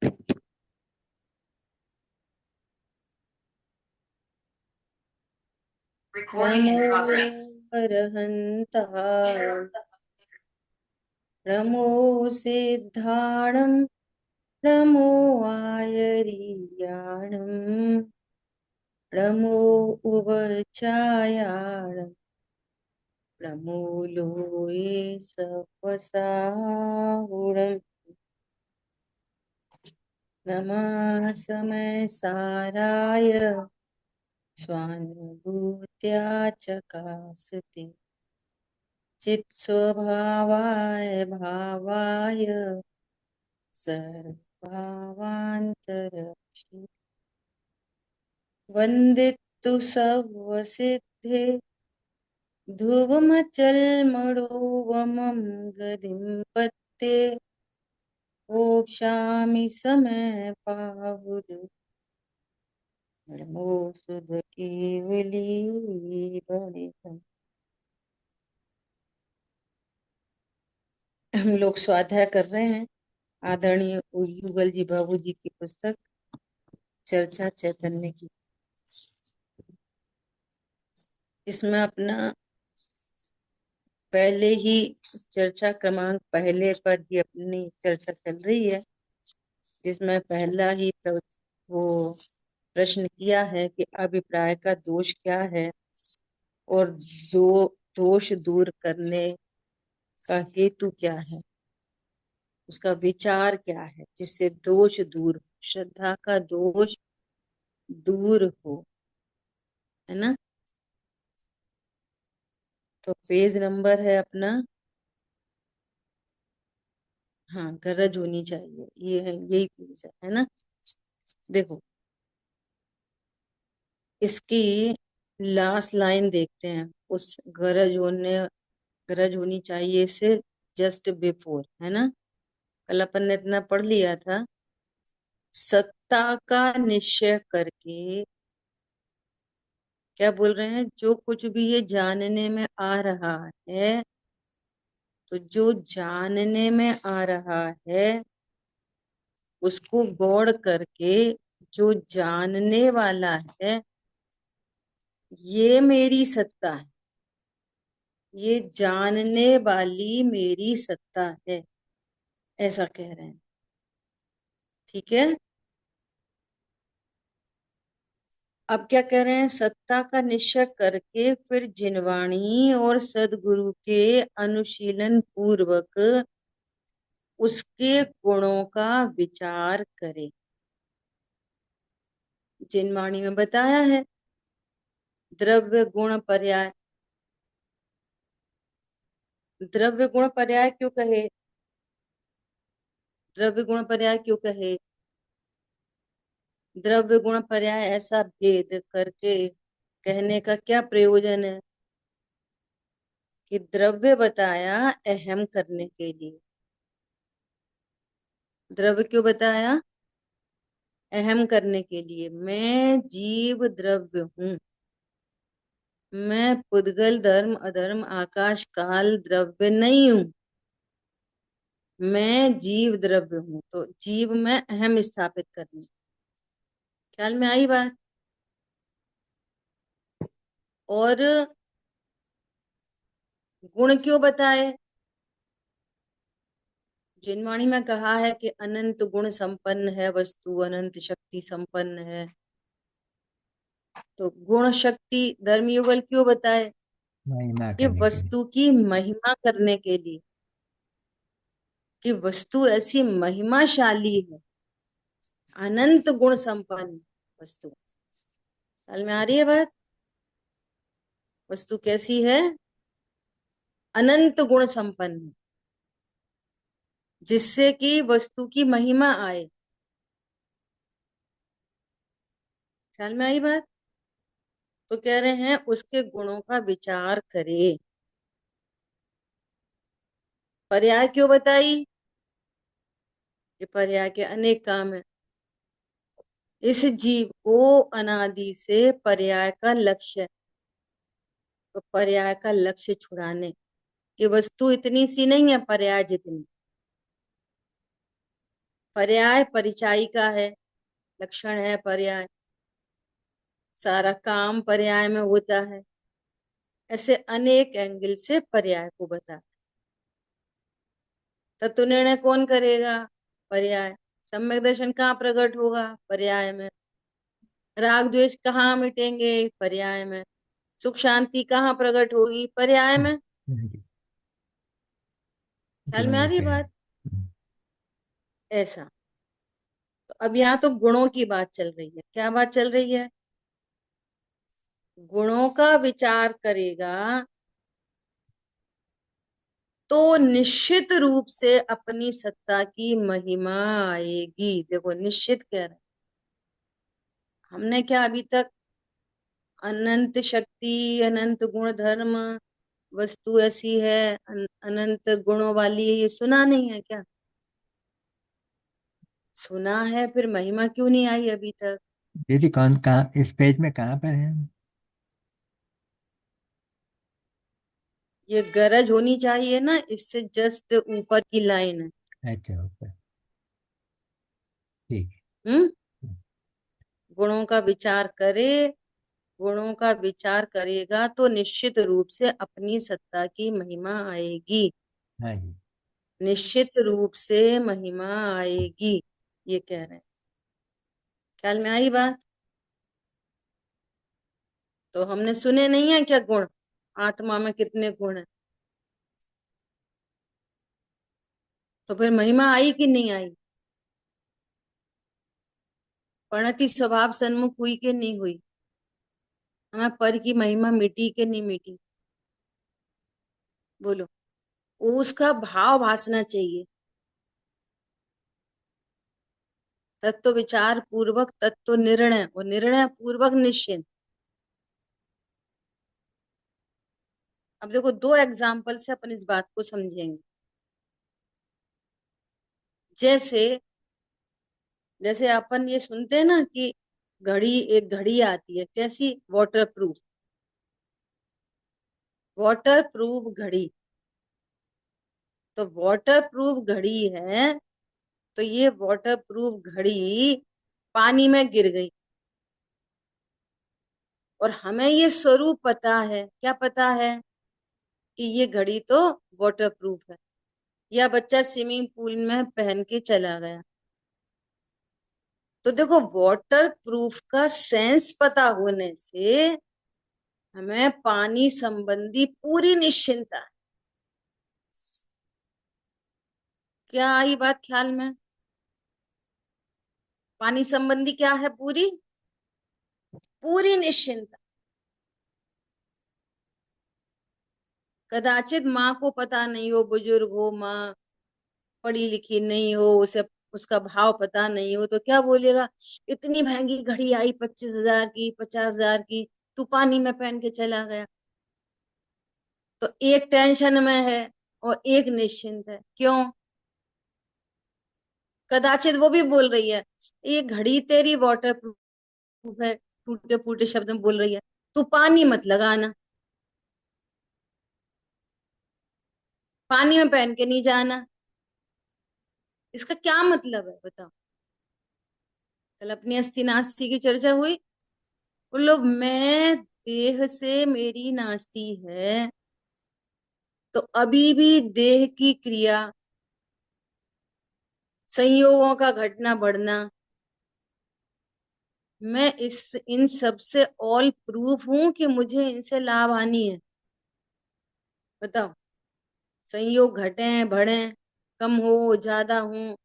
नमो अरहन्ताः नमो सिद्धाणं नमो आयर्याणं नमो उवचायाणं नमो लोये सवसाहुणम् नमः समय साराय स्वानुभूत्या चकासते चित्स्वभावाय भावाय सर्वभावान्तरक्षि वन्दितु सर्वसिद्धे ध्रुवमचलमणोवमं गतिं पत्ते ओक्ष्यामि समय पावुर नमो सुध केवली बलितं। हम लोग स्वाध्याय कर रहे हैं आदरणीय युगल जी बाबू जी की पुस्तक चर्चा चैतन्य की। इसमें अपना पहले ही चर्चा क्रमांक पहले पर ही अपनी चर्चा चल रही है, जिसमें पहला ही वो प्रश्न किया है कि अभिप्राय का दोष क्या है और जो दोष दूर करने का हेतु क्या है, उसका विचार क्या है जिससे दोष दूर हो, श्रद्धा का दोष दूर हो, है ना। तो पेज नंबर है अपना, हाँ, गरज होनी चाहिए, ये है, यही पेज है ना। देखो इसकी लास्ट लाइन देखते हैं, उस गरज होनी चाहिए से जस्ट बिफोर, है ना। कल अपन ने इतना पढ़ लिया था, सत्ता का निश्चय करके क्या बोल रहे हैं, जो कुछ भी ये जानने में आ रहा है, तो जो जानने में आ रहा है उसको गौर करके जो जानने वाला है ये मेरी सत्ता है, ये जानने वाली मेरी सत्ता है, ऐसा कह रहे हैं। ठीक है, अब क्या कह रहे हैं, सत्ता का निश्चय करके फिर जिनवाणी और सदगुरु के अनुशीलन पूर्वक उसके गुणों का विचार करे। जिनवाणी में बताया है द्रव्य गुण पर्याय। द्रव्य गुण पर्याय क्यों कहे, द्रव्य गुण पर्याय क्यों कहे, द्रव्य गुण पर्याय ऐसा भेद करके कहने का क्या प्रयोजन है कि द्रव्य बताया अहम करने के लिए। द्रव्य क्यों बताया, अहम करने के लिए। मैं जीव द्रव्य हूं, मैं पुद्गल धर्म अधर्म आकाश काल द्रव्य नहीं हूं, मैं जीव द्रव्य हूं। तो जीव में अहम स्थापित करनी, ख्याल में आई बात। और गुण क्यों बताए, जिनवाणी में कहा है कि अनंत गुण संपन्न है वस्तु, अनंत शक्ति संपन्न है। तो गुण शक्ति धर्म युगल क्यों बताए, महिमा कि करने के लिए। वस्तु की महिमा करने के लिए, कि वस्तु ऐसी महिमाशाली है, अनंत गुण संपन्न वस्तु। समझ में आ रही है बात, वस्तु कैसी है, अनंत गुण संपन्न, जिससे कि वस्तु की महिमा आए। ख्याल में आई बात। तो कह रहे हैं उसके गुणों का विचार करे। पर्याय क्यों बताई, ये पर्याय के अनेक काम है। इस जीव को अनादि से पर्याय का लक्ष्य, तो पर्याय का लक्ष्य छुड़ाने की वस्तु इतनी सी नहीं है पर्याय जितनी, पर्याय परिचायी का है, लक्षण है पर्याय। सारा काम पर्याय में होता है। ऐसे अनेक एंगल से पर्याय को बता। तत्व निर्णय कौन करेगा? पर्याय। सम्यक दर्शन कहाँ प्रकट होगा? पर्याय में। राग द्वेष कहाँ मिटेंगे? पर्याय में। सुख शांति कहाँ प्रकट होगी? पर्याय में। जी, ख्याल में दोनों आ रही जैसे हैं। बात? ऐसा। तो अब यहाँ तो गुणों की बात चल रही है। क्या बात चल रही है? गुणों का विचार करेगा तो निश्चित रूप से अपनी सत्ता की महिमा आएगी। देखो निश्चित कह रहे हैं। हमने क्या अभी तक अनंत शक्ति, अनंत गुण धर्म, वस्तु ऐसी है, अनंत गुणों वाली है, ये सुना नहीं है क्या? सुना है, फिर महिमा क्यों नहीं आई अभी तक? दीदी कौन कहाँ इस पेज में कहाँ पर है? ये गरज होनी चाहिए ना, इससे जस्ट ऊपर की लाइन है। अच्छा ऊपर। ठीक हम्म। है। गुणों का विचार करे, गुणों का विचार करेगा तो निश्चित रूप से अपनी सत्ता की महिमा आएगी। हाँ जी। निश्चित रूप से महिमा आएगी, ये कह रहे हैं। ख्याल में आई बात? तो हमने सुने नहीं है क्या गुण? आत्मा में कितने गुण है? तो फिर महिमा आई कि नहीं आई? प्रणति स्वभाव सन्मुख हुई कि नहीं हुई? हमें पर की महिमा मिटी कि नहीं मिटी? बोलो। उसका भाव भासना चाहिए। तत्व विचार पूर्वक तत्व निर्णय, और निर्णय पूर्वक निश्चिंत। अब देखो दो एग्जाम्पल से अपन इस बात को समझेंगे। जैसे जैसे अपन ये सुनते हैं ना कि घड़ी, एक घड़ी आती है कैसी? Water proof. वाटर प्रूफ घड़ी। तो वाटर प्रूफ घड़ी है, तो ये वाटर प्रूफ घड़ी पानी में गिर गई, और हमें ये स्वरूप पता है। क्या पता है? कि ये घड़ी तो वाटर प्रूफ है। या बच्चा स्विमिंग पूल में पहन के चला गया, तो देखो वाटर प्रूफ का सेंस पता होने से हमें पानी संबंधी पूरी निश्चिंता है। क्या आई बात ख्याल में? पानी संबंधी क्या है? पूरी पूरी निश्चिंता। कदाचित माँ को पता नहीं हो, बुजुर्ग हो, माँ पढ़ी लिखी नहीं हो, उसे उसका भाव पता नहीं हो, तो क्या बोलेगा? इतनी महंगी घड़ी आई, 25,000 की, 50,000 की, तू पानी में पहन के चला गया। तो एक टेंशन में है और एक निश्चिंत है। क्यों? कदाचित वो भी बोल रही है, ये घड़ी तेरी वाटर प्रूफ है, टूटे फूटे शब्द में बोल रही है, तू पानी मत लगाना, पानी में पहन के नहीं जाना। इसका क्या मतलब है बताओ? कल अपनी अस्थि नास्ति की चर्चा हुई। बोलो मैं देह से मेरी नास्ती है, तो अभी भी देह की क्रिया, संयोगों का घटना बढ़ना, मैं इस इन सब से ऑल प्रूफ हूं कि मुझे इनसे लाभ हानि है? बताओ। संयोग घटे बढ़े, कम हो ज्यादा हो,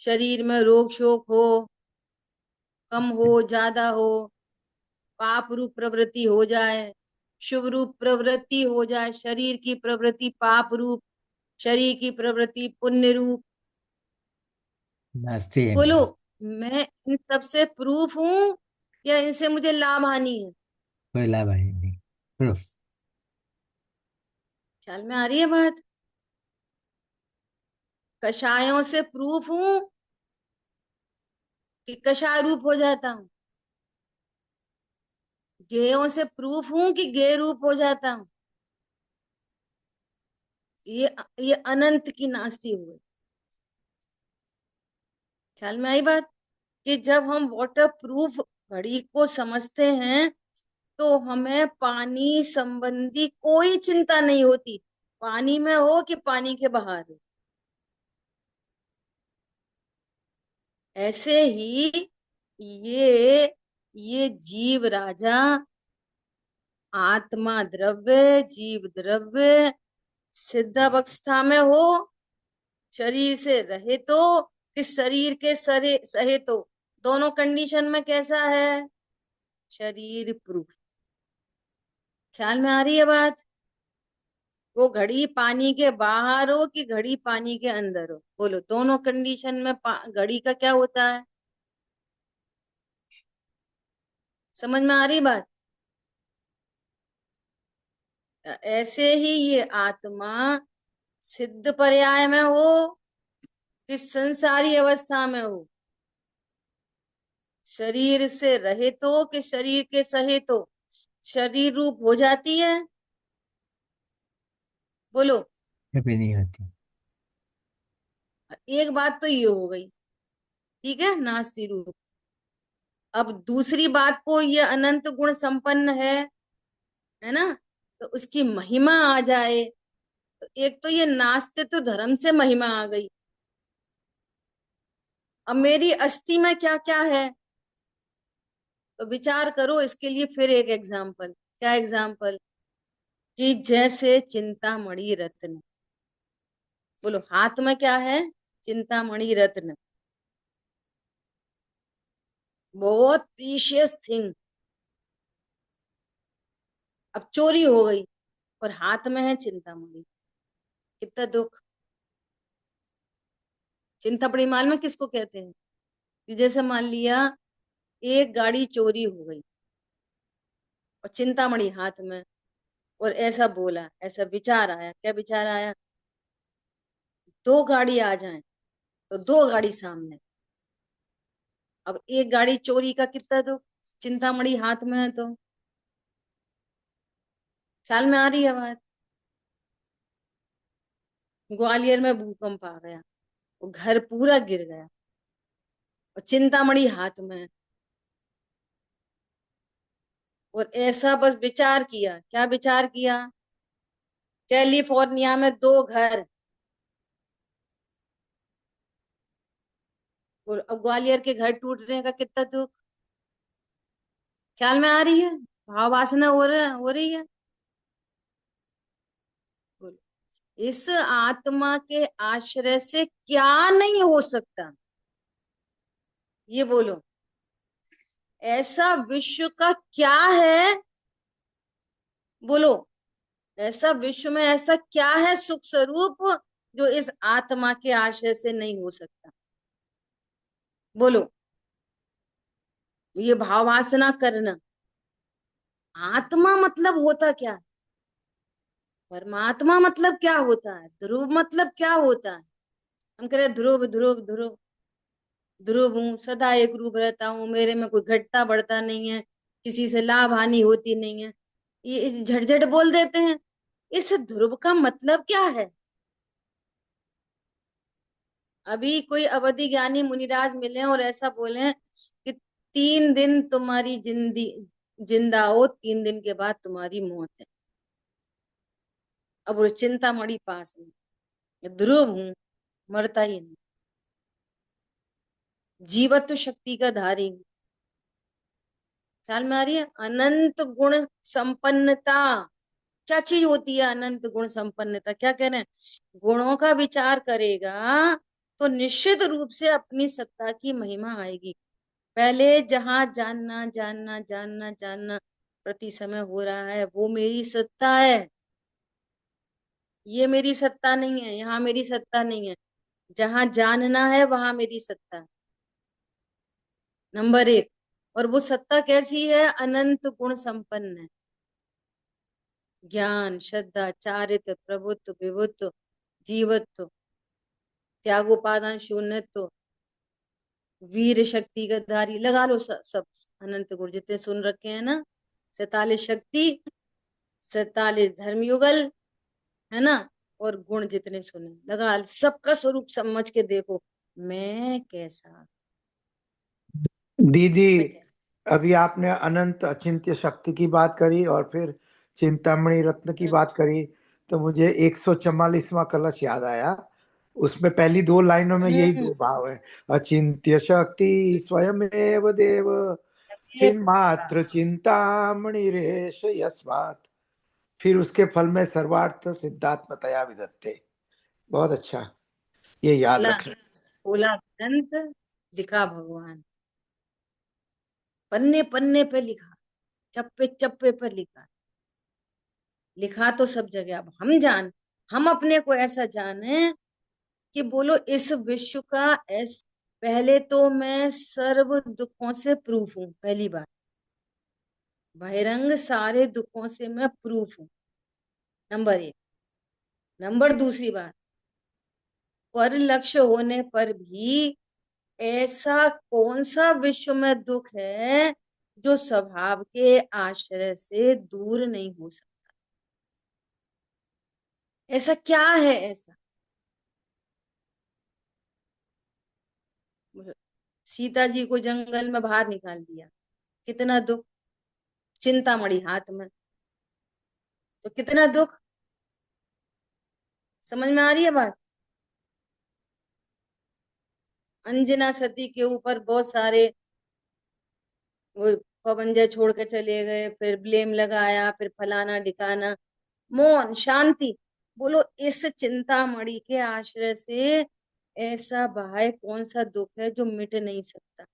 शरीर में रोग शोक हो, कम हो ज्यादा हो, पाप रूप प्रवृत्ति हो जाए, शुभ रूप प्रवृत्ति हो जाए, शरीर की प्रवृत्ति पाप रूप, शरीर की प्रवृत्ति पुण्य रूप। नास्ती है बोलो, नहीं। मैं इन सब से प्रूफ हूं या इनसे मुझे लाभ हानि है? कोई लाभ है नहीं। प्रूफ। ख्याल में आ रही है बात? कषायों से प्रूफ हूं कि कषाय रूप हो जाता हूँ। गेयों से प्रूफ हूं कि गे रूप हो जाता हूँ। ये ये अनंत की नास्ती हुई। ख्याल में आई बात? कि जब हम वाटर प्रूफ घड़ी को समझते हैं तो हमें पानी संबंधी कोई चिंता नहीं होती, पानी में हो कि पानी के बाहर हो। ऐसे ही ये ये जीव राजा, आत्मा द्रव्य, जीव द्रव्य सिद्ध अवस्था में हो, शरीर से रहे तो कि शरीर के सरे सहे तो, दोनों कंडीशन में कैसा है? शरीर प्रूफ। ख्याल में आ रही है बात? वो घड़ी पानी के बाहर हो कि घड़ी पानी के अंदर हो, बोलो दोनों कंडीशन में घड़ी का क्या होता है? समझ में आ रही बात? ऐसे ही ये आत्मा सिद्ध पर्याय में हो कि संसारी अवस्था में हो, शरीर से रहे तो कि शरीर के सहे तो, शरीर रूप हो जाती है, बोलो। कभी नहीं होती। एक बात तो ये हो गई, ठीक है, नास्ति रूप। अब दूसरी बात को, ये अनंत गुण संपन्न है ना, तो उसकी महिमा आ जाए। तो एक तो ये नास्तित्व धर्म से महिमा आ गई। अब मेरी अस्थि में क्या क्या है, तो विचार करो इसके लिए फिर एक एग्जाम्पल। क्या एग्जाम्पल? कि जैसे चिंतामणि रत्न, बोलो हाथ में क्या है? चिंतामणि रत्न, बहुत प्रीशियस थिंग। अब चोरी हो गई और हाथ में है चिंतामणि, कितना दुख। चिंतामणि माल में किसको कहते हैं? कि जैसे मान लिया एक गाड़ी चोरी हो गई और चिंतामणि हाथ में, और ऐसा बोला, ऐसा विचार आया, क्या विचार आया? दो गाड़ी आ जाए तो दो गाड़ी सामने। अब एक गाड़ी चोरी का कितना दुख, चिंतामणि हाथ में है तो। ख्याल में आ रही है बात? ग्वालियर में भूकंप आ गया, वो घर पूरा गिर गया और चिंतामणि हाथ में है। और ऐसा बस विचार किया, क्या विचार किया? कैलिफोर्निया में दो घर, और अब ग्वालियर के घर टूटने का कितना दुख। ख्याल में आ रही है? भाव वासना हो रही है। बोलो, इस आत्मा के आश्रय से क्या नहीं हो सकता, ये बोलो। ऐसा विश्व का क्या है, बोलो। ऐसा विश्व में ऐसा क्या है सुख स्वरूप जो इस आत्मा के आश्रय से नहीं हो सकता, बोलो। ये भाव वासना करना, आत्मा मतलब होता क्या है? परमात्मा मतलब क्या होता है? ध्रुव मतलब क्या होता है? हम कह रहे ध्रुव ध्रुव ध्रुव, ध्रुव हूँ, सदा एक रूप रहता हूँ, मेरे में कोई घटता बढ़ता नहीं है, किसी से लाभ हानि होती नहीं है, ये इस झटझट बोल देते हैं। इस ध्रुव का मतलब क्या है? अभी कोई अवधि ज्ञानी मुनिराज मिले और ऐसा बोले कि 3 दिन तुम्हारी जिंदा हो, 3 दिन के बाद तुम्हारी मौत है। अब वो चिंतामणि पास में, ध्रुव हूं, मरता ही नहीं, जीवत्व शक्ति का धारी हूं। ख्याल में आ रही है? अनंत गुण संपन्नता, क्या चीज होती है अनंत गुण संपन्नता? क्या कह रहे हैं? गुणों का विचार करेगा तो निश्चित रूप से अपनी सत्ता की महिमा आएगी। पहले जहां जानना जानना जानना जानना प्रति समय हो रहा है, वो मेरी सत्ता है। ये मेरी सत्ता नहीं है, यहाँ मेरी सत्ता नहीं है। जहां जानना है वहां मेरी सत्ता है, नंबर एक। और वो सत्ता कैसी है? अनंत गुण संपन्न है। ज्ञान, श्रद्धा, चारित्र, प्रभुत्व, विभुत्व, जीवत्व, त्यागोपादान, शून्यत्व, वीर शक्ति का धारी, लगा लो सब सब अनंत गुण जितने सुन रखे हैं ना। 47 शक्ति, 47 धर्मयुगल, है ना, और गुण जितने सुने, लगा सबका स्वरूप समझ के देखो। मैं कैसा, दीदी, मैं कैसा। अभी आपने अनंत अचिंत्य शक्ति की बात करी और फिर चिंतामणि रत्न की बात करी, तो मुझे 144वां कलश याद आया। उसमें पहली दो लाइनों में यही हम्म। दो भाव है। अचिंत्य शक्ति स्वयमेव देव, ये चिन्मात्र चिंतामणि रेश यस्मात्। फिर उसके फल में सर्वार्थ सिद्धात्मतया विदत्ते। बहुत अच्छा, ये याद बोला, रखना। बोला ग्रंथ, दिखा भगवान, पन्ने पन्ने पे लिखा, चप्पे चप्पे पे लिखा, लिखा तो सब जगह। अब हम अपने को ऐसा जाने कि बोलो इस विश्व का पहले तो मैं सर्व दुखों से प्रूफ हूं, पहली बात। बहिरंग सारे दुखों से मैं प्रूफ हूं, नंबर एक। नंबर दूसरी बात, पर लक्ष्य होने पर भी ऐसा कौन सा विश्व में दुख है जो स्वभाव के आश्रय से दूर नहीं हो सकता? ऐसा क्या है ऐसा? सीता जी को जंगल में बाहर निकाल दिया, कितना दुख, चिंतामणि हाथ में, तो कितना दुख। समझ में आ रही है बात? अंजना सती के ऊपर बहुत सारे वो पवंजे छोड़ के चले गए, फिर ब्लेम लगाया, फिर फलाना ढिकाना, मौन शांति। बोलो इस चिंतामणि के आश्रय से ऐसा बाह्य कौन सा दुख है जो मिट नहीं सकता?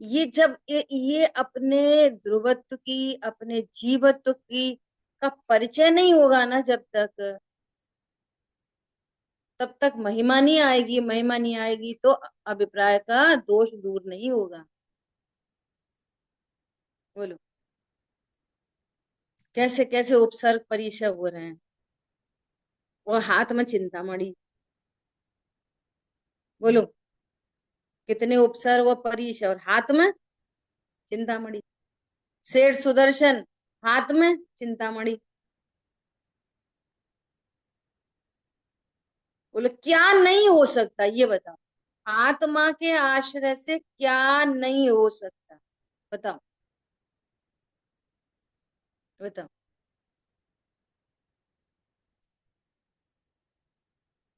ये जब ये अपने ध्रुवत्व की, अपने जीवत्व की का परिचय नहीं होगा ना, जब तक, तब तक महिमा नहीं आएगी। महिमा नहीं आएगी तो अभिप्राय का दोष दूर नहीं होगा। बोलो, कैसे कैसे उपसर्ग परिचय हो रहे हैं, और हाथ में चिंतामणि। बोलो, कितने उपसर्ग और परिचय, और हाथ में चिंतामणि। शेर सुदर्शन, हाथ में चिंतामणि। बोलो क्या नहीं हो सकता, ये बताओ। आत्मा के आश्रय से क्या नहीं हो सकता, बताओ, बताओ।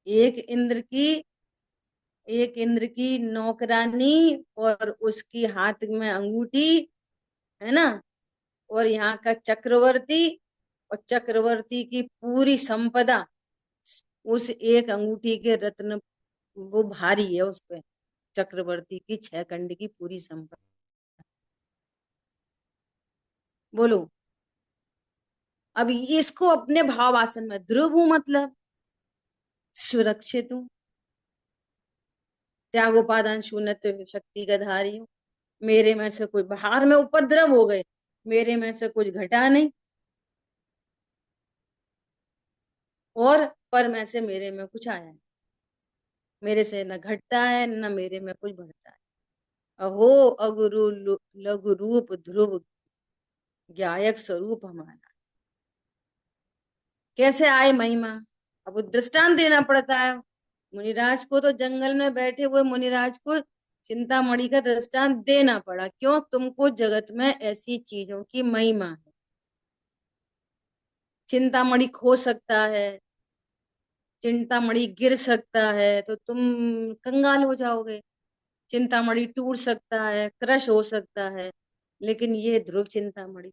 एक इंद्र की, एक इंद्र की नौकरानी, और उसकी हाथ में अंगूठी, है ना, और यहाँ का चक्रवर्ती, और चक्रवर्ती की पूरी संपदा उस एक अंगूठी के रत्न, वो भारी है उस पे। चक्रवर्ती की 6 खंड की पूरी संपदा। बोलो, अब इसको अपने भाव आसन में ध्रुव हूं, मतलब सुरक्षित हूं, त्यागोपादान शून्यत्व शक्ति का धारी हूं। मेरे में से कोई बाहर में उपद्रव हो गए, मेरे में से कुछ घटा नहीं, और पर में से मेरे में कुछ आया नहीं। मेरे से न घटता है न मेरे में कुछ बढ़ता है। अहो अगुरु लघु रूप ध्रुव, ज्ञायक स्वरूप हमारा। कैसे आए महिमा? अब वो दृष्टांत देना पड़ता है। मुनिराज को तो जंगल में बैठे हुए मुनिराज को चिंतामणि का दृष्टांत देना पड़ा। क्यों? तुमको जगत में ऐसी चीजों की महिमा है। चिंतामणि खो सकता है, चिंतामणि गिर सकता है तो तुम कंगाल हो जाओगे। चिंतामणि टूट सकता है, क्रश हो सकता है, लेकिन ये ध्रुव चिंतामणि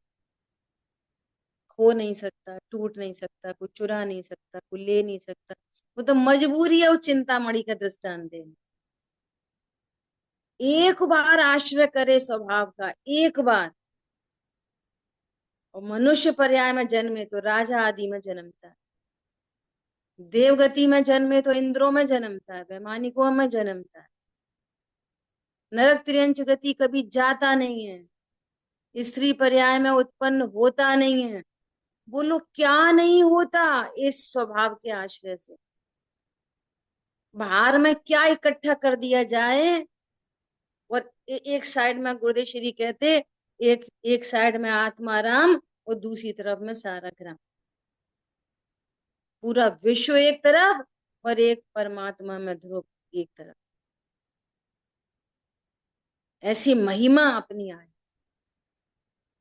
खो नहीं सकता, टूट नहीं सकता, कोई चुरा नहीं सकता, कोई ले नहीं सकता। वो तो मजबूरी है उस चिंतामणि का दृष्टांत देना। एक बार आश्रय करे स्वभाव का, एक बार। और मनुष्य पर्याय में जन्मे तो राजा आदि में जन्मता है, देवगति में जन्मे तो इंद्रों में जन्मता है, वैमानिकों में जन्मता है। नरक त्रियंच गति कभी जाता नहीं है, स्त्री पर्याय में उत्पन्न होता नहीं है। बोलो क्या नहीं होता इस स्वभाव के आश्रय से? बाहर में क्या इकट्ठा कर दिया जाए, और एक साइड में गुरुदेव श्री कहते, एक एक साइड में आत्माराम और दूसरी तरफ में सारा ग्राम। पूरा विश्व एक तरफ और एक परमात्मा में ध्रुव एक तरफ। ऐसी महिमा अपनी आए,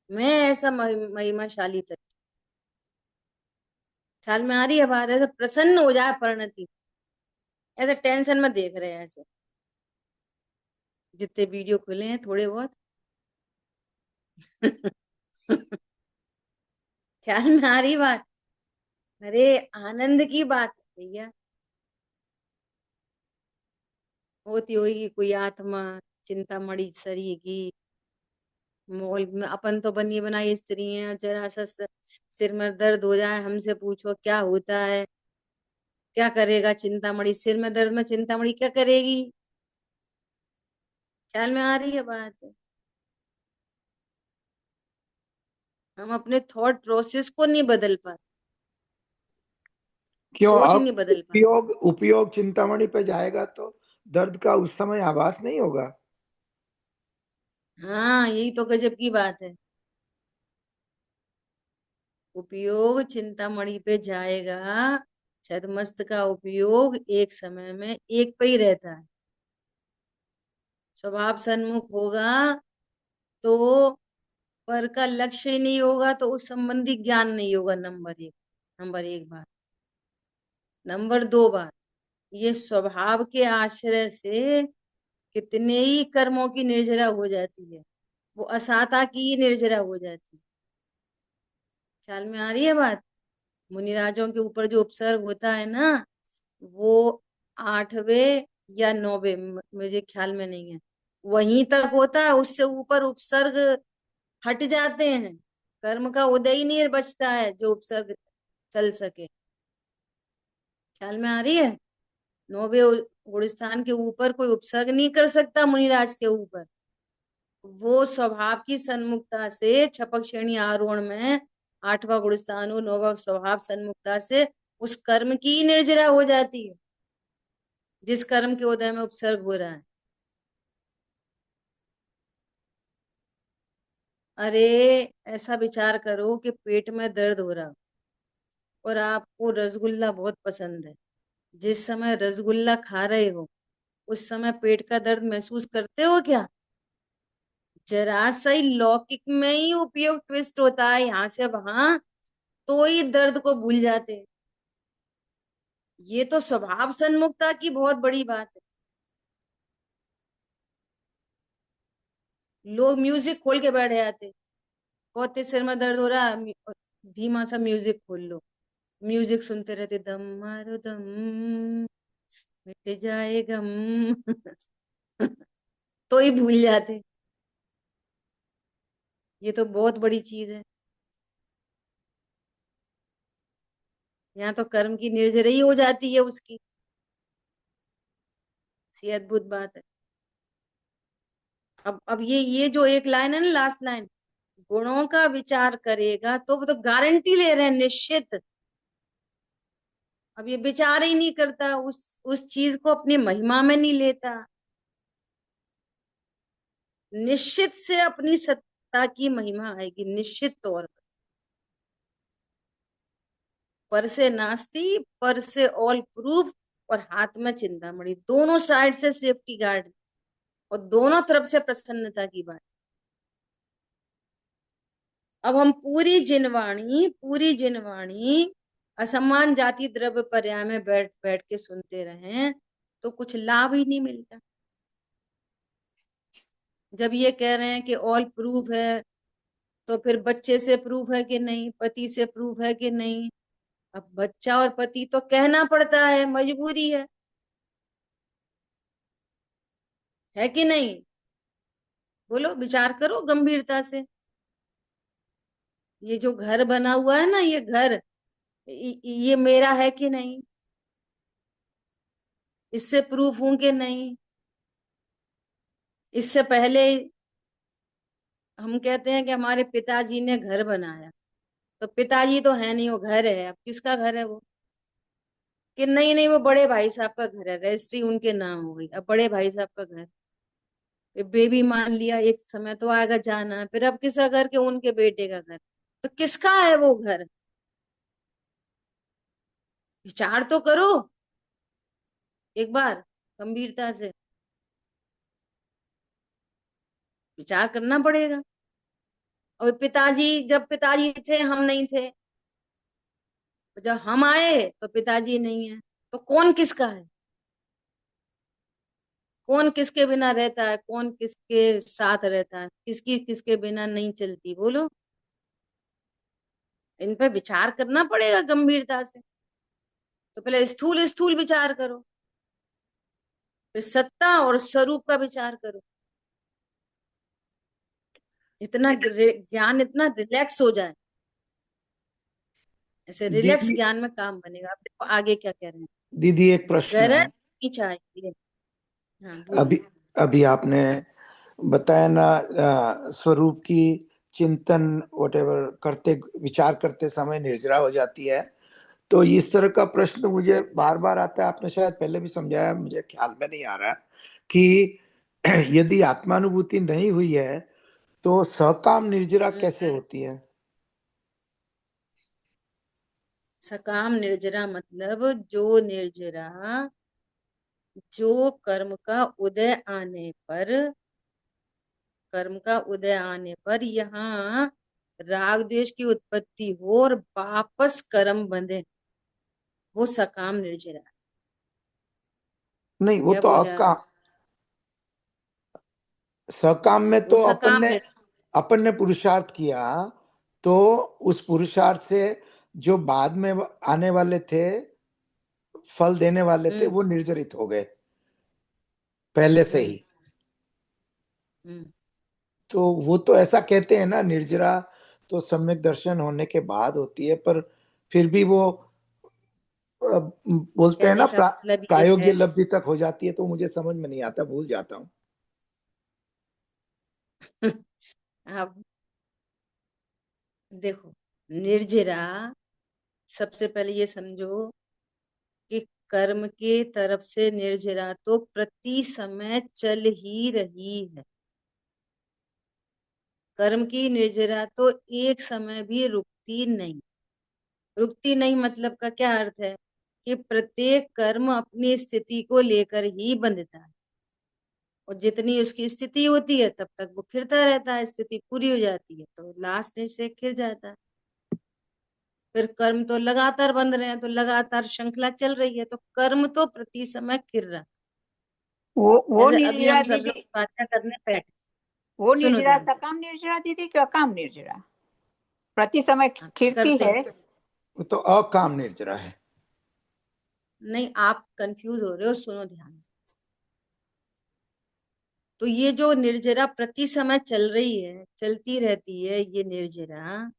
मैं ऐसा महिमाशाली तत्व। ख्याल में आ रही है बात? ऐसे प्रसन्न हो जाए परिणति, ऐसे टेंशन में देख रहे हैं ऐसे जितने वीडियो खुले हैं थोड़े बहुत। ख्याल में आ रही बात? अरे आनंद की बात है भैया। होती होगी कोई आत्मा चिंतामणि शरीर की, मॉल में अपन तो बनी बनाई स्त्री हैं, जरा सा सिर में दर्द हो जाए हमसे पूछो क्या होता है, क्या करेगा चिंतामणि? सिर में दर्द में चिंतामणि क्या करेगी? ख्याल में आ रही है बात? हम अपने थॉट प्रोसेस को नहीं बदल पाते, क्यों? सोच अब नहीं बदल पाते। उपयोग उपयोग चिंतामणि पे जाएगा तो दर्द का उस समय आभास नहीं होगा। हाँ यही तो गजब की बात है। उपयोग चिंतामणि पे जाएगा, छदमस्त का उपयोग एक समय में एक पे ही रहता है। स्वभाव सन्मुख होगा तो पर का लक्ष्य ही नहीं होगा, तो उस संबंधी ज्ञान नहीं होगा। नंबर एक बात। नंबर दो बात, ये स्वभाव के आश्रय से कितने ही कर्मों की निर्जरा हो जाती है, वो असाता की ही निर्जरा हो जाती है। ख्याल में आ रही है बात? मुनिराजों के ऊपर जो उपसर्ग होता है ना, वो 8वें या 9वें, मुझे ख्याल में नहीं है, वहीं तक होता है। उससे ऊपर उपसर्ग हट जाते हैं, कर्म का उदय ही नहीं बचता है जो उपसर्ग चल सके। ख्याल में आ रही है? 9वें गुणस्थान के ऊपर कोई उपसर्ग नहीं कर सकता मुनिराज के ऊपर। वो स्वभाव की सन्मुखता से छपक श्रेणी आरोहण में 8वां गुणस्थान हो, 9वां स्वभाव सन्मुखता से उस कर्म की निर्जरा हो जाती है जिस कर्म के उदय में उपसर्ग हो रहा है। अरे ऐसा विचार करो कि पेट में दर्द हो रहा और आपको रसगुल्ला बहुत पसंद है। जिस समय रसगुल्ला खा रहे हो उस समय पेट का दर्द महसूस करते हो क्या? जरा सा ही लौकिक में ही उपयोग ट्विस्ट होता है यहाँ से वहां, तो ही दर्द को भूल जाते हैं। ये तो स्वभाव सन्मुखता की बहुत बड़ी बात है। लोग म्यूजिक खोल के बैठ जाते, बहुत तेज सिर में दर्द हो रहा है, धीमा सा म्यूजिक खोल लो, म्यूजिक सुनते रहते, दम मारो दम मिट जाए गम। तो ही भूल जाते। ये तो बहुत बड़ी चीज है। यहाँ तो कर्म की निर्जरा ही हो जाती है उसकी। सी अद्भुत बात है। अब ये जो एक लाइन है ना, लास्ट लाइन, गुणों का विचार करेगा तो वो तो गारंटी ले रहे हैं निश्चित। अब ये विचार ही नहीं करता, उस चीज को अपनी महिमा में नहीं लेता, निश्चित से अपनी सत्ता की महिमा आएगी निश्चित तौर पर। पर से नास्ती, पर से ऑल प्रूफ, और हाथ में चिंतामणि, दोनों साइड से सेफ्टी गार्ड और दोनों तरफ से प्रसन्नता की बात। अब हम पूरी जिनवाणी असमान जाति द्रव्य पर्याय में बैठ बैठ के सुनते रहें तो कुछ लाभ ही नहीं मिलता। जब ये कह रहे हैं कि ऑल प्रूफ है, तो फिर बच्चे से प्रूफ है कि नहीं, पति से प्रूफ है कि नहीं? अब बच्चा और पति तो कहना पड़ता है, मजबूरी है कि नहीं? बोलो, विचार करो गंभीरता से। ये जो घर बना हुआ है ना, ये घर, ये मेरा है कि नहीं? इससे प्रूफ हूं कि नहीं? इससे पहले हम कहते हैं कि हमारे पिताजी ने घर बनाया, तो पिताजी तो है नहीं, वो घर है। अब किसका घर है वो? कि नहीं नहीं, वो बड़े भाई साहब का घर है, रजिस्ट्री उनके नाम हो गई, अब बड़े भाई साहब का घर। बेबी मान लिया, एक समय तो आएगा जाना है, फिर अब किसका घर? के उनके बेटे का घर। तो किसका है वो घर? विचार तो करो एक बार। गंभीरता से विचार करना पड़ेगा। और जब पिताजी थे हम नहीं थे, जब हम आए तो पिताजी नहीं है, तो कौन किसका है? कौन किसके बिना रहता है, कौन किसके साथ रहता है, किसकी किसके बिना नहीं चलती, बोलो। इन पे विचार करना पड़ेगा गंभीरता से। तो पहले स्थूल स्थूल विचार करो, फिर सत्ता और स्वरूप का विचार करो। इतना ज्ञान इतना रिलैक्स हो जाए, ऐसे रिलैक्स दीदी ज्ञान में काम बनेगा। आप देखो आगे क्या कह रहे हैं। दीदी एक प्रश्न गरज है। नहीं चाहिए। हाँ बोलिए। अभी अभी आपने बताया ना, स्वरूप की चिंतन वटेवर करते, विचार करते समय निर्जरा हो जाती है। तो इस तरह का प्रश्न मुझे बार बार आता है, आपने शायद पहले भी समझाया, मुझे ख्याल में नहीं आ रहा कि यदि आत्मानुभूति नहीं हुई है तो सकाम निर्जरा कैसे होती है? सकाम निर्जरा मतलब जो निर्जरा, जो कर्म का उदय आने पर यहाँ राग द्वेष की उत्पत्ति हो और वापस कर्म बंधे, वो सकाम निर्जरा है। नहीं, वो क्या तो बोले आप? अकाम, सकाम में वो तो सकाम अपन ने पुरुषार्थ किया, तो उस पुरुषार्थ से जो बाद में आने वाले थे, फल देने वाले थे, वो निर्जरित हो गए पहले से ही। हम्म। तो वो तो ऐसा कहते हैं ना, निर्जरा तो सम्यक दर्शन होने के बाद होती है, पर फिर भी वो बोलते हैं ना कहने का मतलब ये प्रायोग्य है। लब्धि तक हो जाती है, तो मुझे समझ में नहीं आता, भूल जाता हूँ। आप देखो, निर्जरा, सबसे पहले ये समझो कि कर्म के तरफ से निर्जरा तो प्रति समय चल ही रही है। कर्म की निर्जरा तो एक समय भी रुकती नहीं। रुकती नहीं मतलब का क्या अर्थ है? कि प्रत्येक कर्म अपनी स्थिति को लेकर ही बंधता है, और जितनी उसकी स्थिति होती है तब तक वो खिरता रहता है। स्थिति पूरी हो जाती है तो लास्ट से खिर जाता है। फिर कर्म तो लगातार बंध रहे हैं, तो लगातार श्रृंखला चल रही है, तो कर्म तो प्रति समय खिर रहा है। वो जैसे अभी निर्जरा हम सब लोग दीदी, बातें करने बैठे, वो सुनो निर्जरा ध्यान से। सकाम निर्जरा दीदी कि अकाम निर्जरा? प्रति समय हाँ, खिरती करते है। हैं। वो तो अकाम निर्जरा है। नहीं, आप कंफ्यूज हो रहे हो, सुनो ध्यान से। तो ये जो निर्जरा प्रति समय चल रही है, चलती रहती है, ये निर्जरा,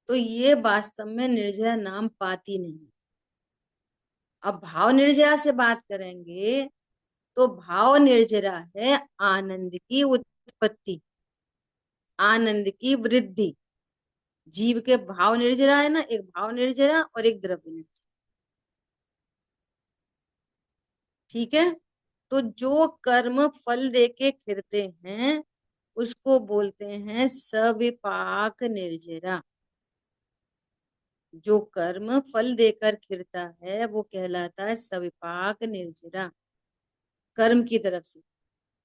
तो ये वास्तव में निर्जरा नाम पाती नहीं। अब भाव निर्जरा से बात करेंगे तो भाव निर्जरा है आनंद की उत्पत्ति, आनंद की वृद्धि। जीव के भाव निर्जरा है ना, एक भाव निर्जरा और एक द्रव्य निर्जरा। ठीक है। तो जो कर्म फल देके खिरते हैं उसको बोलते हैं सविपाक निर्जरा। जो कर्म फल देकर खिरता है वो कहलाता है सविपाक निर्जरा, कर्म की तरफ से।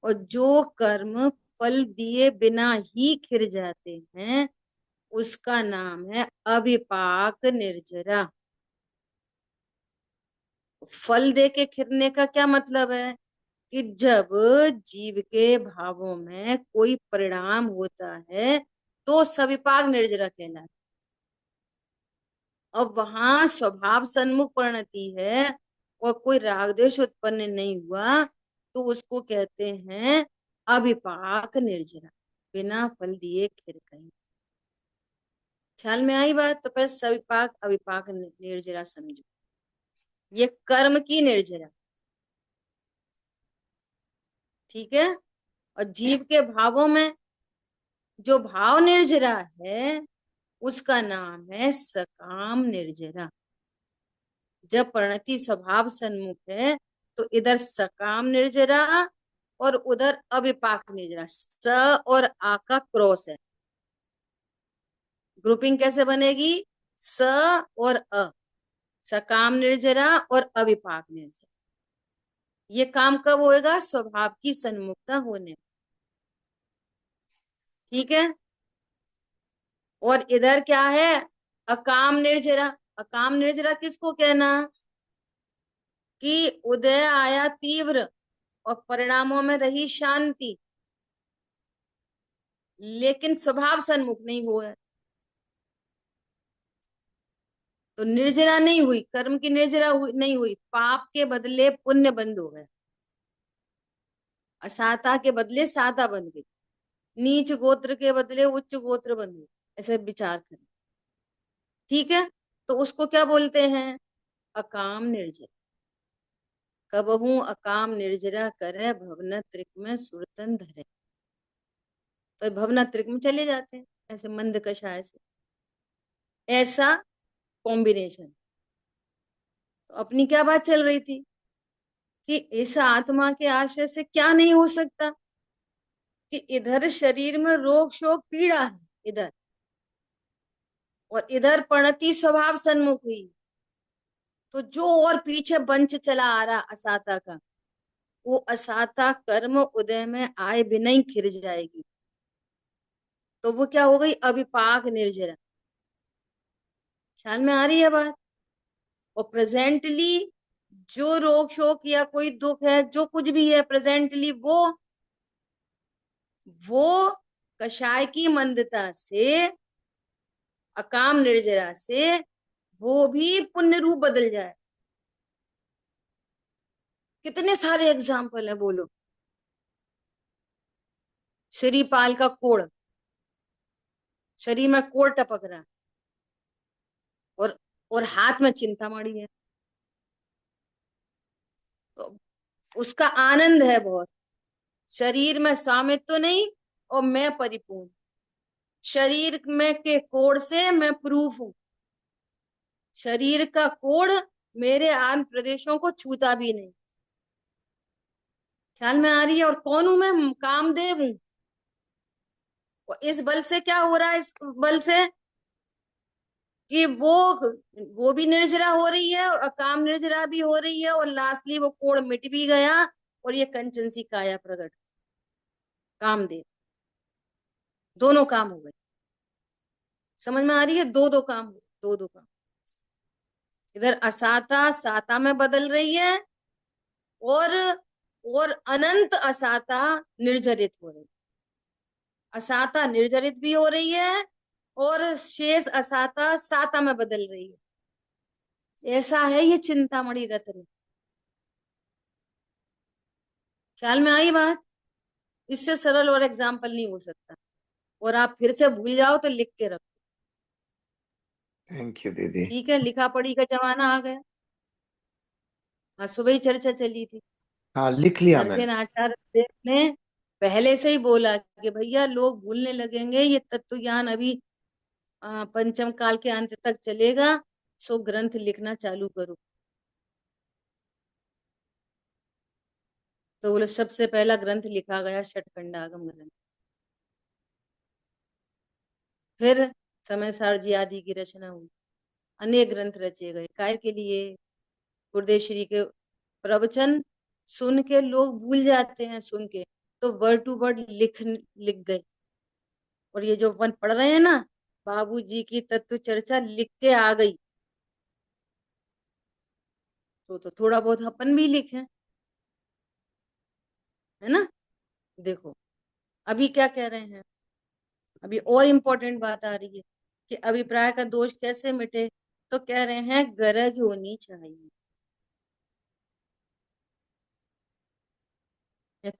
और जो कर्म फल दिए बिना ही खिर जाते हैं उसका नाम है अविपाक निर्जरा। फल दे के खिरने का क्या मतलब है? कि जब जीव के भावों में कोई परिणाम होता है तो सविपाक निर्जरा कहलाता है। और वहां स्वभाव सन्मुख परिणति है और कोई राग द्वेष उत्पन्न नहीं हुआ तो उसको कहते हैं अविपाक निर्जरा, बिना फल दिए खिर गई। ख्याल में आई बात? तो पहले सविपाक अविपाक निर्जरा समझो। ये कर्म की निर्जरा, ठीक है। और जीव के भावों में जो भाव निर्जरा है उसका नाम है सकाम निर्जरा। जब परिणति स्वभाव सन्मुख है तो इधर सकाम निर्जरा और उधर अविपाक निर्जरा। स और आ का क्रॉस है। ग्रुपिंग कैसे बनेगी? स और अ, सकाम निर्जरा और अविपाक निर्जरा। ये काम कब होएगा? स्वभाव की सन्मुखता होने। ठीक है। और इधर क्या है? अकाम निर्जरा। अकाम निर्जरा किसको कहना? कि उदय आया तीव्र और परिणामों में रही शांति, लेकिन स्वभाव सन्मुख नहीं हुआ है। तो निर्जरा नहीं हुई, कर्म की निर्जरा नहीं हुई, पाप के बदले पुण्य बंद हो गया, असाता के बदले साता बन गई, नीच गोत्र के बदले उच्च गोत्र बन गई। ऐसे विचार करें। ठीक है। तो उसको क्या बोलते हैं? अकाम निर्जरा। कबहू अकाम निर्जरा करे भवना त्रिक में सुरतन धरे। तो भवना त्रिक में चले जाते हैं ऐसे मंद कषाय से। ऐसा कॉम्बिनेशन। तो अपनी क्या बात चल रही थी कि इस आत्मा के आश्रय से क्या नहीं हो सकता, कि इधर शरीर में रोग शोक पीड़ा है इधर, और इधर पणति स्वभाव सन्मुख हुई। तो जो और पीछे बंच चला आ रहा असाता का, वो असाता कर्म उदय में आए बिना ही खिर जाएगी। तो वो क्या हो गई? अविपाक निर्जरा। ख्याल में आ रही है बात? और प्रेजेंटली जो रोग शोक या कोई दुख है, जो कुछ भी है प्रेजेंटली, वो कषाय की मंदता से, अकाम निर्जरा से वो भी पुण्य रूप बदल जाए। कितने सारे एग्जाम्पल है, बोलो। श्रीपाल का कोड़, शरीर में कोड़ टपक रहा, और हाथ में चिंतामणि है, तो उसका आनंद है बहुत। शरीर में स्वामित्व नहीं, और मैं परिपूर्ण। शरीर में के कोड़ से मैं प्रूफ हूं। शरीर का कोड़ मेरे आंध्र प्रदेशों को छूता भी नहीं। ख्याल में आ रही है? और कौन हूं मैं? कामदेव हूं। और इस बल से क्या हो रहा है? इस बल से कि वो भी निर्जरा हो रही है और अकाम निर्जरा भी हो रही है, और लास्टली वो कोड़ मिट भी गया, और ये कंचन सी काया प्रकट। कामदेव। दोनों काम हो गए। समझ में आ रही है? दो दो काम, दो दो काम। इधर असाता साता में बदल रही है, और और अनंत असाता निर्जरित हो रही है। असाता निर्जरित भी हो रही है, और शेष असाता साता में बदल रही है। ऐसा है ये चिंतामणि रत्न। ख्याल में आई बात? इससे सरल और एग्जाम्पल नहीं हो सकता। और आप फिर से भूल जाओ तो लिख के रखो। थैंक यू दीदी। ठीक है। लिखा पढ़ी का जमाना आ गया। आज सुबह ही चर्चा चली थी। हाँ, लिख लिया मैंने। नरसेन आचार्य देव ने पहले से ही बोला कि भैया लोग भूलने लगेंगे, ये तत्व ज्ञान अभी पंचम काल के अंत तक चलेगा, सो ग्रंथ लिखना चालू करो। तो बोले सबसे पहला ग्रंथ लिखा गया षटखंडागम ग्रंथ। फिर समय सारजी आदि की रचना हुई, अनेक ग्रंथ रचे गए। काय के लिए? गुरुदेव श्री के प्रवचन सुन के लोग भूल जाते हैं, सुन के तो वर्ड टू वर्ड लिख गए। और ये जो अपन पढ़ रहे हैं ना, बाबूजी की तत्व चर्चा लिख के आ गई, तो थोड़ा बहुत अपन भी लिखें, है ना? देखो अभी क्या कह रहे हैं, अभी और इम्पोर्टेंट बात आ रही है कि अभिप्राय का दोष कैसे मिटे। तो कह रहे हैं गरज होनी चाहिए।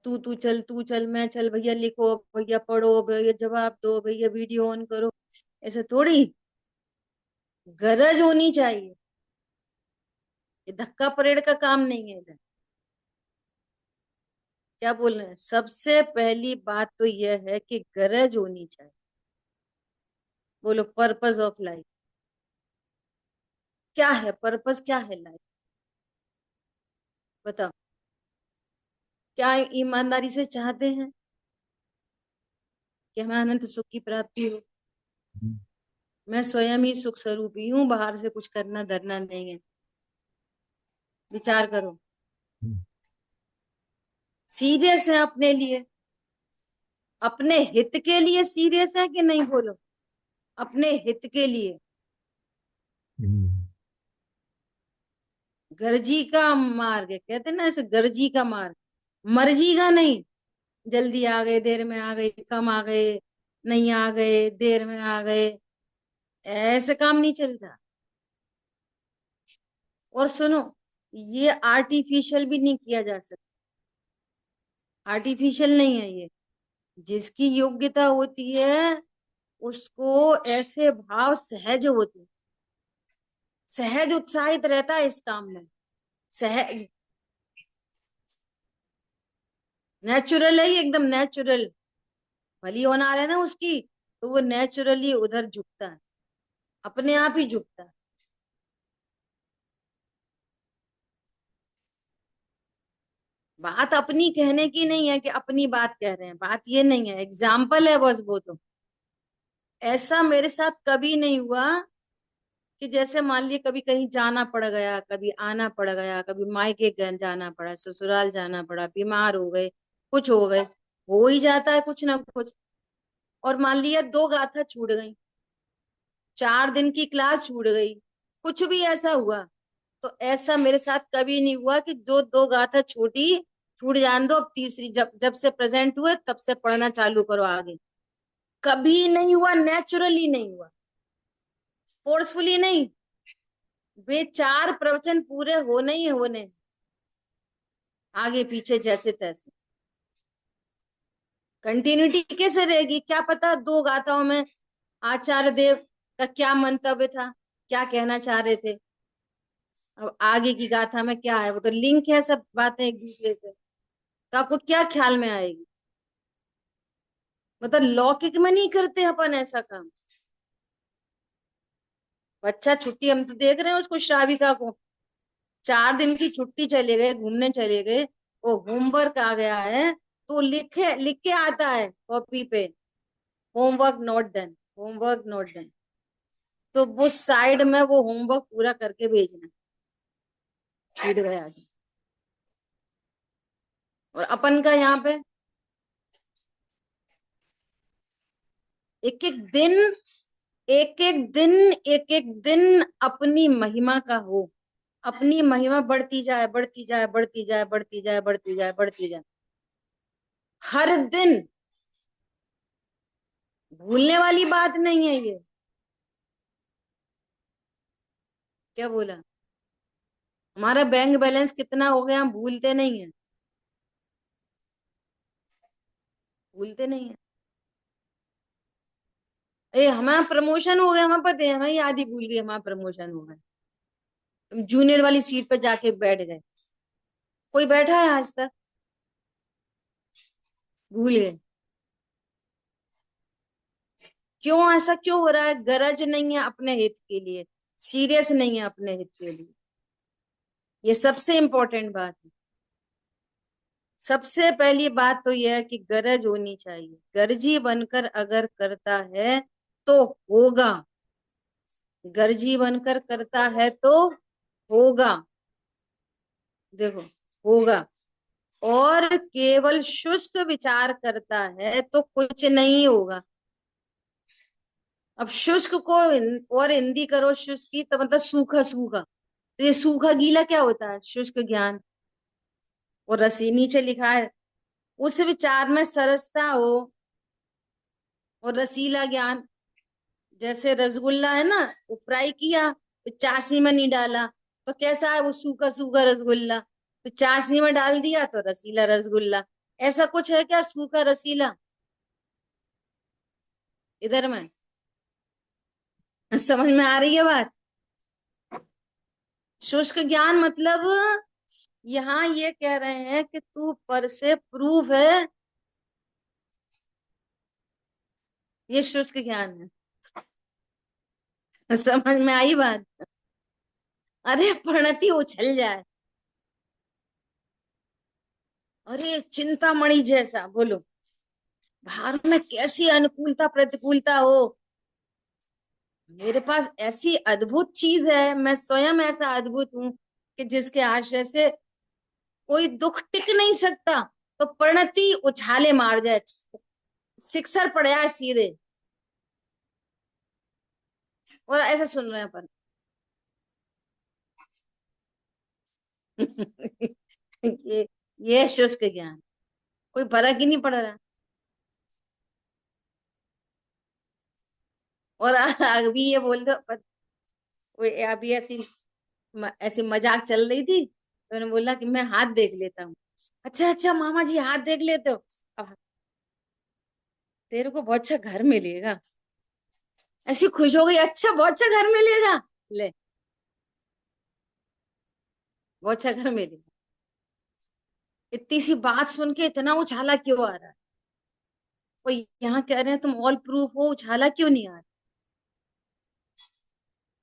तू चल मैं चल, भैया लिखो, भैया पढ़ो, भैया जवाब दो, भैया वीडियो ऑन करो, ऐसे थोड़ी। गरज होनी चाहिए। ये धक्का परेड का काम नहीं है इधर। क्या बोल रहे हैं? सबसे पहली बात तो यह है कि गरज होनी चाहिए। बोलो पर्पस ऑफ लाइफ क्या है? पर्पस क्या है लाइफ? बताओ। क्या ईमानदारी से चाहते हैं कि हमें अनंत सुख की प्राप्ति हो? हम्म, मैं स्वयं ही सुख स्वरूपी हूँ, बाहर से कुछ करना धरना नहीं है। विचार करो। हम्म, सीरियस है अपने लिए, अपने हित के लिए सीरियस है कि नहीं, बोलो, अपने हित के लिए। हम्म, गर्जी का मार्ग है, कहते हैं ना ऐसे, गर्जी का मार्ग, मर्जी का नहीं। जल्दी आ गए, देर में आ गए, कम आ गए, नहीं आ गए, देर में आ गए, ऐसे काम नहीं चलता। और सुनो, ये आर्टिफिशियल भी नहीं किया जा सकता, आर्टिफिशियल नहीं है ये। जिसकी योग्यता होती है उसको ऐसे भाव सहज होते, सहज उत्साहित रहता है इस काम में, सहज, नेचुरल है ये, एकदम नेचुरल। भली होना है ना उसकी, तो वो नेचुरली उधर झुकता है, अपने आप ही झुकता है। बात अपनी कहने की नहीं है कि अपनी बात कह रहे हैं, बात ये नहीं है, एग्जाम्पल है बस वो। तो ऐसा मेरे साथ कभी नहीं हुआ कि जैसे मान लिए कभी कहीं जाना पड़ गया, कभी आना पड़ गया, कभी मायके जाना पड़ा, ससुराल जाना पड़ा, बीमार हो गए, कुछ हो गए, हो ही जाता है कुछ ना कुछ। और मान लिया 2 गाथा छूट गई, 4 दिन की क्लास छूट गई, कुछ भी ऐसा हुआ, तो ऐसा मेरे साथ कभी नहीं हुआ कि जो 2 गाथा छूटी, छूट जान दो, अब तीसरी, जब जब से प्रेजेंट हुए तब से पढ़ना चालू करो आगे। कभी नहीं हुआ, नेचुरली नहीं हुआ, फोर्सफुली नहीं। वे 4 प्रवचन पूरे होने ही होने, आगे पीछे जैसे तैसे। कंटिन्यूटी कैसे रहेगी, क्या पता 2 गाथाओं में आचार्य देव का क्या मंतव्य था, क्या कहना चाह रहे थे। अब आगे की गाथा में क्या है, वो तो लिंक है सब बातें एक दूसरे से, तो आपको क्या ख्याल में आएगी। मतलब लौकिक में नहीं करते अपन ऐसा काम। बच्चा छुट्टी, हम तो देख रहे हैं उसको, श्राविका को 4 दिन की छुट्टी, चले गए घूमने, चले गए, वो होमवर्क आ गया है, तो लिख के आता है कॉपी पे, homework not done, homework not done. तो वो साइड में वो होमवर्क पूरा करके भेजना, छूट गया आज। और अपन का यहाँ पे एक एक दिन, एक एक दिन, एक एक दिन अपनी महिमा का हो, अपनी महिमा बढ़ती जाए, बढ़ती जाए, बढ़ती जाए, बढ़ती जाए, बढ़ती जाए, बढ़ती जाए, हर दिन। भूलने वाली बात नहीं है ये। क्या बोला, हमारा बैंक बैलेंस कितना हो गया हम भूलते नहीं है, भूलते नहीं है। ए, हमारा प्रमोशन हो गया, हमें पता है, हमें याद ही भूल गई हमारा प्रमोशन हो गया, जूनियर वाली सीट पे जाके बैठ गए। कोई बैठा है आज तक, भूल गए। क्यों ऐसा क्यों हो रहा है, गरज नहीं है अपने हित के लिए, सीरियस नहीं है अपने हित के लिए। ये सबसे इंपॉर्टेंट बात है। सबसे पहली बात तो यह है कि गरज होनी चाहिए, गर्जी बनकर अगर करता है तो होगा, गर्जी बनकर करता है तो होगा, देखो, होगा। और केवल शुष्क विचार करता है तो कुछ नहीं होगा। अब शुष्क को और हिंदी करो शुष्क की, तो मतलब सूखा सूखा, तो ये सूखा गीला क्या होता है, शुष्क ज्ञान। और रसी नीचे लिखा है, उस विचार में सरसता हो और रसीला ज्ञान। जैसे रसगुल्ला है ना, वो फ्राई किया, तो चाशनी में नहीं डाला, तो कैसा है वो, सूखा सूखा रसगुल्ला। तो चाशनी में डाल दिया तो रसीला रसगुल्ला। ऐसा कुछ है क्या सूखा रसीला इधर में? समझ में आ रही है बात? शुष्क ज्ञान मतलब, यहाँ ये कह रहे हैं कि तू पर से प्रूफ है, ये शुष्क ज्ञान है। समझ में आई बात? अरे प्रणति उछल जाए, अरे चिंतामणि जैसा, बोलो, बाहर में कैसी अनुकूलता प्रतिकूलता हो, मेरे पास ऐसी अद्भुत चीज है, मैं स्वयं ऐसा अद्भुत हूं कि जिसके आश्रय से कोई दुख टिक नहीं सकता। तो प्रणति उछाले मार जाए, सिक्सर पड़ जाए सीधे, और ऐसे सुन रहे हैं अपन। ये शुष्क ज्ञान, कोई फर्क ही नहीं पड़ रहा। और अभी ये बोल दो, अभी ऐसी मजाक चल रही थी, तो उन्होंने बोला कि मैं हाथ देख लेता हूँ। अच्छा अच्छा मामा जी हाथ देख लेते हो, अब तेरे को बहुत अच्छा घर मिलेगा। ऐसी खुश हो गई, अच्छा बहुत अच्छा घर मिलेगा, ले बहुत अच्छा घर मिलेगा। इतनी सी बात सुन के इतना उछाला क्यों आ रहा है? और यहाँ कह रहे हैं तुम ऑल प्रूफ हो, उछाला क्यों नहीं आ रहा?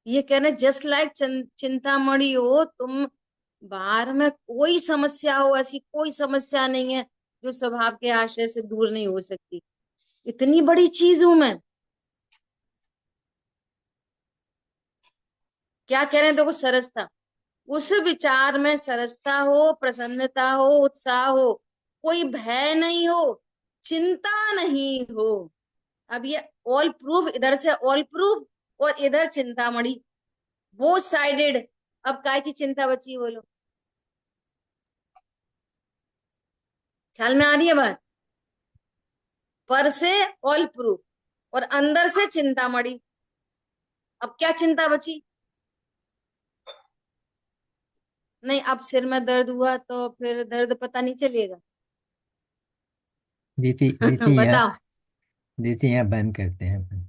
ये कह रहे हैं जस्ट लाइक चिंतामणि हो तुम, बाहर में कोई समस्या हो, ऐसी कोई समस्या नहीं है जो स्वभाव के आश्रय से दूर नहीं हो सकती। इतनी बड़ी चीज हूं मैं। क्या कह रहे हैं, देखो सरसता, उस विचार में सरसता हो, प्रसन्नता हो, उत्साह हो, कोई भय नहीं हो, चिंता नहीं हो। अब ये ऑल प्रूफ, इधर से ऑल प्रूफ और इधर चिंतामणि, बोथ साइडेड। अब काय की चिंता बची बोलो? ख्याल में आ रही है बात? पर से ऑल प्रूफ और अंदर से चिंतामणि। अब क्या चिंता बची? नहीं, अब सिर में दर्द हुआ तो फिर दर्द पता नहीं चलेगा। दीदी दीदी यहाँ बताओ। दीदी यहाँ बंद करते हैं अपन।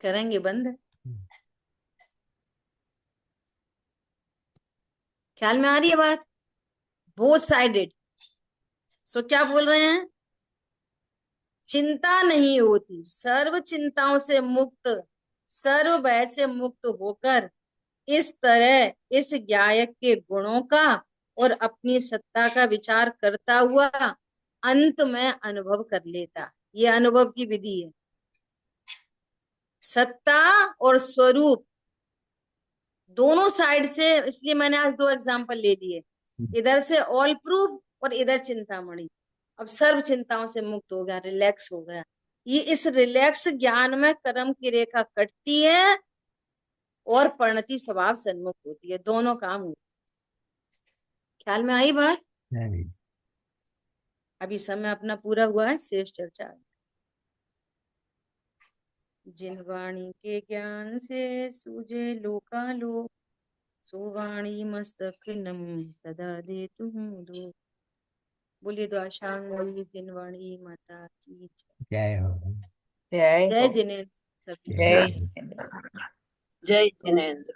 करेंगे बंद। ख्याल में आ रही है बात? Both sided. सो क्या बोल रहे हैं? चिंता नहीं होती, सर्व चिंताओं से मुक्त, सर्व भय से मुक्त होकर इस तरह इस गायक के गुणों का और अपनी सत्ता का विचार करता हुआ अंत में अनुभव कर लेता। ये अनुभव की विधि है। सत्ता और स्वरूप दोनों साइड से, इसलिए मैंने आज 2 एग्जाम्पल ले लिए, इधर से ऑल प्रूफ और इधर चिंतामणि। अब सर्व चिंताओं से मुक्त हो गया, रिलैक्स हो गया। ये इस रिलैक्स ज्ञान में कर्म की रेखा कटती है और परिणति स्वभाव सन्मुख होती है, दोनों काम होते। ख्याल में आई बात? नहीं, अभी समय अपना पूरा हुआ है, शेष चर्चा। जिन वाणी के ज्ञान से सूझे लोकालोक, सो वाणी मस्तक नम सदा दे तुम दो। बोलिए द्वाशांगी जिनवाणी माता की जय। जय हो। जय जय हो। जिनेन्द्र सभी। जय जय हो। जिनेन्द्र। जय जिनेन्द्र।